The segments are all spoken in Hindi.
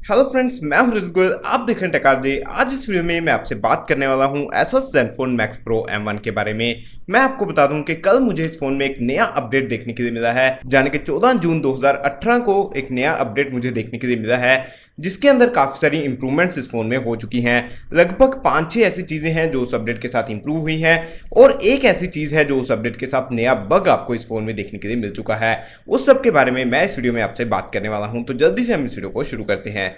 हेलो फ्रेंड्स, मैं हूं ऋतिक गोयल। आप देख रहे हैं टेक आरजे। आज इस वीडियो में मैं आपसे बात करने वाला हूं Asus Zenfone Max Pro M1 के बारे में। मैं आपको बता दूं कि कल मुझे इस फोन में एक नया अपडेट देखने के लिए मिला है। जाने के 14 जून 2018 को एक नया अपडेट मुझे देखने के लिए मिला है, जिसके अंदर काफ़ी सारी इंप्रूवमेंट्स इस फोन में हो चुकी हैं। लगभग 5-6 ऐसी चीज़ें हैं जो उस अपडेट के साथ इंप्रूव हुई हैं, और एक ऐसी चीज़ है जो उस अपडेट के साथ नया बग आपको इस फोन में देखने के लिए मिल चुका है। उस सब के बारे में मैं इस वीडियो में आपसे बात करने वाला हूं, तो जल्दी से हम इस वीडियो को शुरू करते हैं।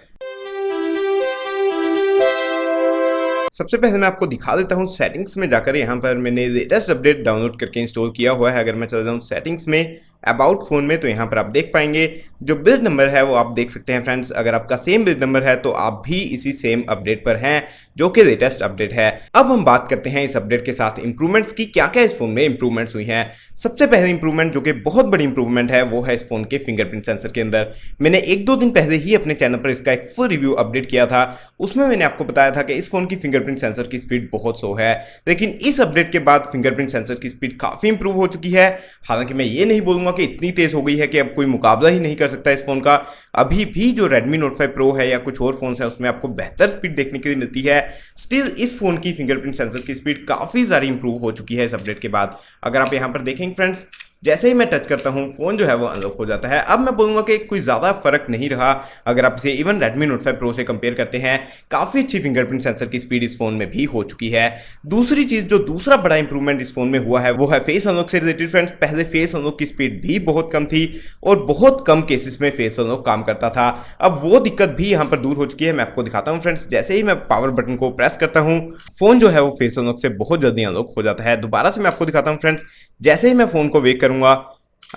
सबसे पहले मैं आपको दिखा देता हूं सेटिंग्स में जाकर। यहां पर मैंने लेटेस्ट अपडेट डाउनलोड करके इंस्टॉल किया हुआ है। अगर मैं चला जाऊं सेटिंग्स में अबाउट फोन में, तो यहां पर आप देख पाएंगे जो बिल्ड नंबर है वो आप देख सकते हैं फ्रेंड्स। अगर आपका सेम बिल्ड नंबर है तो आप भी इसी सेम अपडेट पर हैं, जो कि लेटेस्ट अपडेट है। अब हम बात करते हैं इस अपडेट के साथ इंप्रूवमेंट्स की। क्या क्या इस फोन में इंप्रूवमेंट्स हुई हैं। सबसे पहले इंप्रूवमेंट, जो कि बहुत बड़ी इंप्रूवमेंट है, वो है इस फोन के फिंगरप्रिंट सेंसर के अंदर। मैंने 1-2 दिन पहले ही अपने चैनल पर इसका एक फुल रिव्यू अपडेट किया था। उसमें मैंने आपको बताया था कि इस फोन की फिंगरप्रिंट सेंसर की स्पीड बहुत स्लो है, लेकिन इस अपडेट के बाद फिंगरप्रिंट सेंसर की स्पीड काफी इंप्रूव हो चुकी है। हालांकि मैं ये नहीं बोलूंगा कि इतनी तेज हो गई है कि अब कोई मुकाबला ही नहीं कर सकता इस फोन का। अभी भी जो Redmi Note 5 Pro है या कुछ और फोन है, उसमें आपको बेहतर स्पीड देखने के लिए मिलती है। स्टिल इस फोन की फिंगरप्रिंट सेंसर की स्पीड काफी सारी इंप्रूव हो चुकी है इस अपडेट के बाद। अगर आप यहां पर देखेंगे फ्रेंड्स, जैसे ही मैं टच करता हूं फोन जो है वो अनलॉक हो जाता है। अब मैं बोलूंगा कि कोई ज्यादा फर्क नहीं रहा अगर आप इसे इवन Redmi Note 5 Pro से कंपेयर करते हैं। काफी अच्छी फिंगरप्रिंट सेंसर की स्पीड इस फोन में भी हो चुकी है। दूसरी चीज, जो दूसरा बड़ा इंप्रूवमेंट इस फोन में हुआ है, वो है फेस अनलॉक से रिलेटेड फ्रेंड्स। पहले फेस अनलॉक की स्पीड भी बहुत कम थी और बहुत कम केसेस में फेस अनलॉक काम करता था। अब वो दिक्कत भी यहां पर दूर हो चुकी है। मैं आपको दिखाता हूं फ्रेंड्स। जैसे ही मैं पावर बटन को प्रेस करता हूं, फोन जो है वो फेस अनलॉक से बहुत जल्दी अनलॉक हो जाता है। दोबारा से मैं आपको दिखाता हूं फ्रेंड्स। जैसे ही मैं फोन को वेक करूंगा,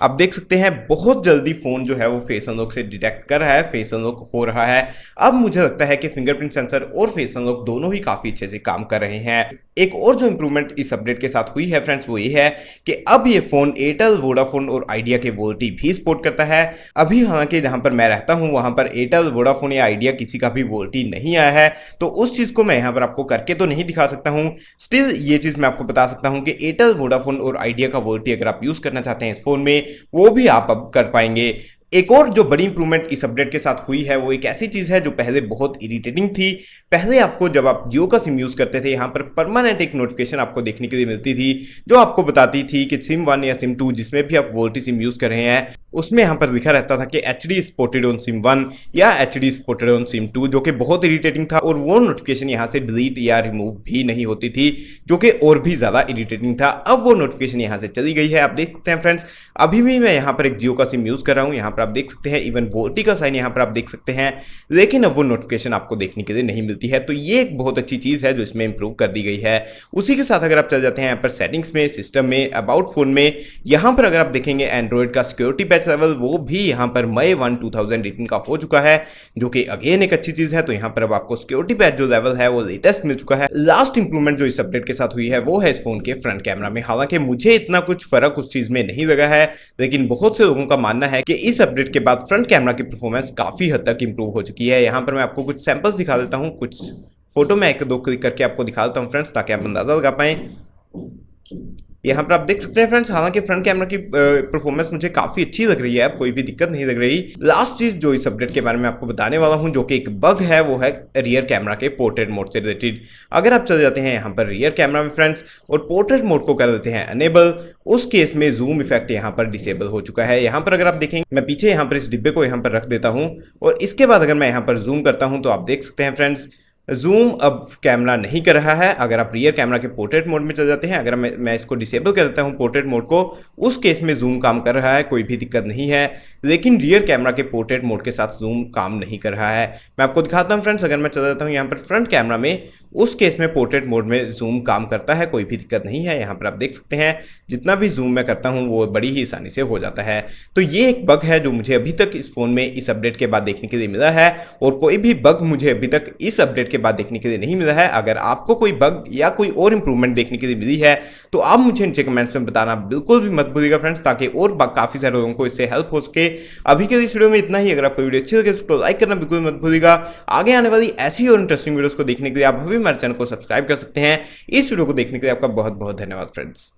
आप देख सकते हैं बहुत जल्दी फोन जो है वो फेस अनलॉक से डिटेक्ट कर रहा है, फेस अनलॉक हो रहा है। अब मुझे लगता है कि फिंगरप्रिंट सेंसर और फेस अनलॉक दोनों ही काफी अच्छे से काम कर रहे हैं। एक और जो इंप्रूवमेंट इस अपडेट के साथ हुई है फ्रेंड्स, वो ये है कि अब ये फोन एयरटेल, वोडाफोन और आइडिया के वोल्टी भी सपोर्ट करता है। अभी हालांकि जहां पर मैं रहता हूं वहां पर एयरटेल, वोडाफोन या आइडिया किसी का भी वोल्टी नहीं आया है, तो उस चीज को मैं यहां पर आपको करके तो नहीं दिखा सकता हूं। स्टिल ये चीज मैं आपको बता सकता हूं कि एयरटेल, वोडाफोन और आइडिया का वोल्टी अगर आप यूज करना चाहते हैं इस फोन में, वो भी आप अब कर पाएंगे। एक और जो बड़ी इंप्रूवमेंट इस अपडेट के साथ हुई है, वो एक ऐसी चीज है जो पहले बहुत इरिटेटिंग थी। पहले आपको, जब आप जियो का सिम यूज करते थे, यहां पर परमानेंट एक नोटिफिकेशन आपको देखने के लिए मिलती थी, जो आपको बताती थी कि सिम 1 या सिम 2 जिसमें भी आप वोल्टी सिम यूज कर रहे हैं, उसमें यहां पर लिखा रहता था कि HD स्पॉटेड ऑन सिम 1 या HD स्पॉटेड ऑन सिम 2, जो कि बहुत इरिटेटिंग था। और वो नोटिफिकेशन यहां से डिलीट या रिमूव भी नहीं होती थी, जो कि और भी ज्यादा इरिटेटिंग था। अब वो नोटिफिकेशन यहां से चली गई है। आप देख सकते हैं फ्रेंड्स, अभी भी मैं यहां पर एक जियो का सिम यूज कर रहा हूं। यहां पर आप देख सकते हैं इवन वोल्टी का साइन यहां पर आप देख सकते हैं, लेकिन अब वो नोटिफिकेशन आपको देखने के लिए नहीं मिलती है। तो ये एक बहुत अच्छी चीज है जो इसमें इंप्रूव कर दी गई है। उसी के साथ अगर आप चल जाते हैं यहां पर सेटिंग्स में, सिस्टम में, अबाउट फोन में, यहां पर अगर आप देखेंगे एंड्रॉइड का सिक्योरिटी पैच लेवल, वो भी यहां पर मई 1 2018 का हो चुका है, जो कि अगेन एक अच्छी चीज है। तो यहां पर अब आपको सिक्योरिटी पैच जो लेवल है वो लेटेस्ट मिल चुका है। लास्ट इंप्रूवमेंट जो इस अपडेट के साथ हुई है, वो है इस फोन के फ्रंट कैमरा में। हालांकि मुझे इतना कुछ फर्क उस चीज में नहीं लगा है, लेकिन बहुत से लोगों का मानना है कि इस अपडेट के बाद फ्रंट कैमरा की परफॉर्मेंस काफी हद तक इंप्रूव हो चुकी है। यहां पर मैं आपको कुछ सैंपल्स दिखा देता हूं, कुछ फोटो में 1-2 क्लिक करके आपको दिखा देता हूं फ्रेंड्स, ताकि आप अंदाजा लगा पाएं। यहां पर आप देख सकते हैं फ्रेंड्स, हालांकि फ्रंट कैमरा की परफॉर्मेंस मुझे काफी अच्छी लग रही है, अब कोई भी दिक्कत नहीं लग रही। लास्ट चीज जो इस अपडेट के बारे में आपको बताने वाला हूं, जो कि एक बग है, वो है रियर कैमरा के पोर्ट्रेट मोड से रिलेटेड। अगर आप चले जाते हैं यहां पर रियर कैमरा में फ्रेंड्स और पोर्ट्रेट मोड को कर देते हैं अनेबल, उस केस में जूम इफेक्ट यहां पर डिसेबल हो चुका है। यहां पर अगर आप देखेंगे, मैं पीछे यहां पर इस डिब्बे को यहां पर रख देता हूं और इसके बाद अगर मैं यहां पर जूम करता हूं, तो आप देख सकते हैं फ्रेंड्स, जूम अब कैमरा नहीं कर रहा है। अगर आप रियर कैमरा के पोर्ट्रेट मोड में चल जाते हैं, अगर मैं इसको डिसेबल कर देता हूं पोर्ट्रेट मोड को, उस केस में जूम काम कर रहा है, कोई भी दिक्कत नहीं है। लेकिन रियर कैमरा के पोर्ट्रेट मोड के साथ जूम काम नहीं कर रहा है। मैं आपको दिखाता हूं फ्रेंड्स, अगर मैं चला जाता हूं यहां पर फ्रंट कैमरा में, उस केस में पोर्ट्रेट मोड में जूम काम करता है, कोई भी दिक्कत नहीं है। यहां पर आप देख सकते हैं जितना भी जूम मैं करता हूं वो बड़ी ही आसानी से हो जाता है। तो ये एक बग है जो मुझे अभी तक इस फोन में इस अपडेट के बाद देखने के लिए मिला है, और कोई भी बग मुझे अभी तक इस अपडेट के बाद देखने के लिए नहीं मिला है। अगर आपको कोई बग या कोई और इंप्रूवमेंट देखने के लिए मिली है, तो आप मुझे नीचे कमेंट्स में बताना बिल्कुल भी मत भूलिएगा फ्रेंड्स, ताकि और काफी सारे लोगों को इससे हेल्प हो सके। अभी के इस वीडियो में इतना ही। अगर आपको वीडियो अच्छी लगे तो लाइक करना बिल्कुल मत भूलिएगा। आगे आने वाली ऐसी और इंटरेस्टिंग वीडियोस को देखने के लिए आप अभी हमारे चैनल को सब्सक्राइब कर सकते हैं। इस वीडियो को देखने के लिए आपका बहुत बहुत धन्यवाद फ्रेंड्स।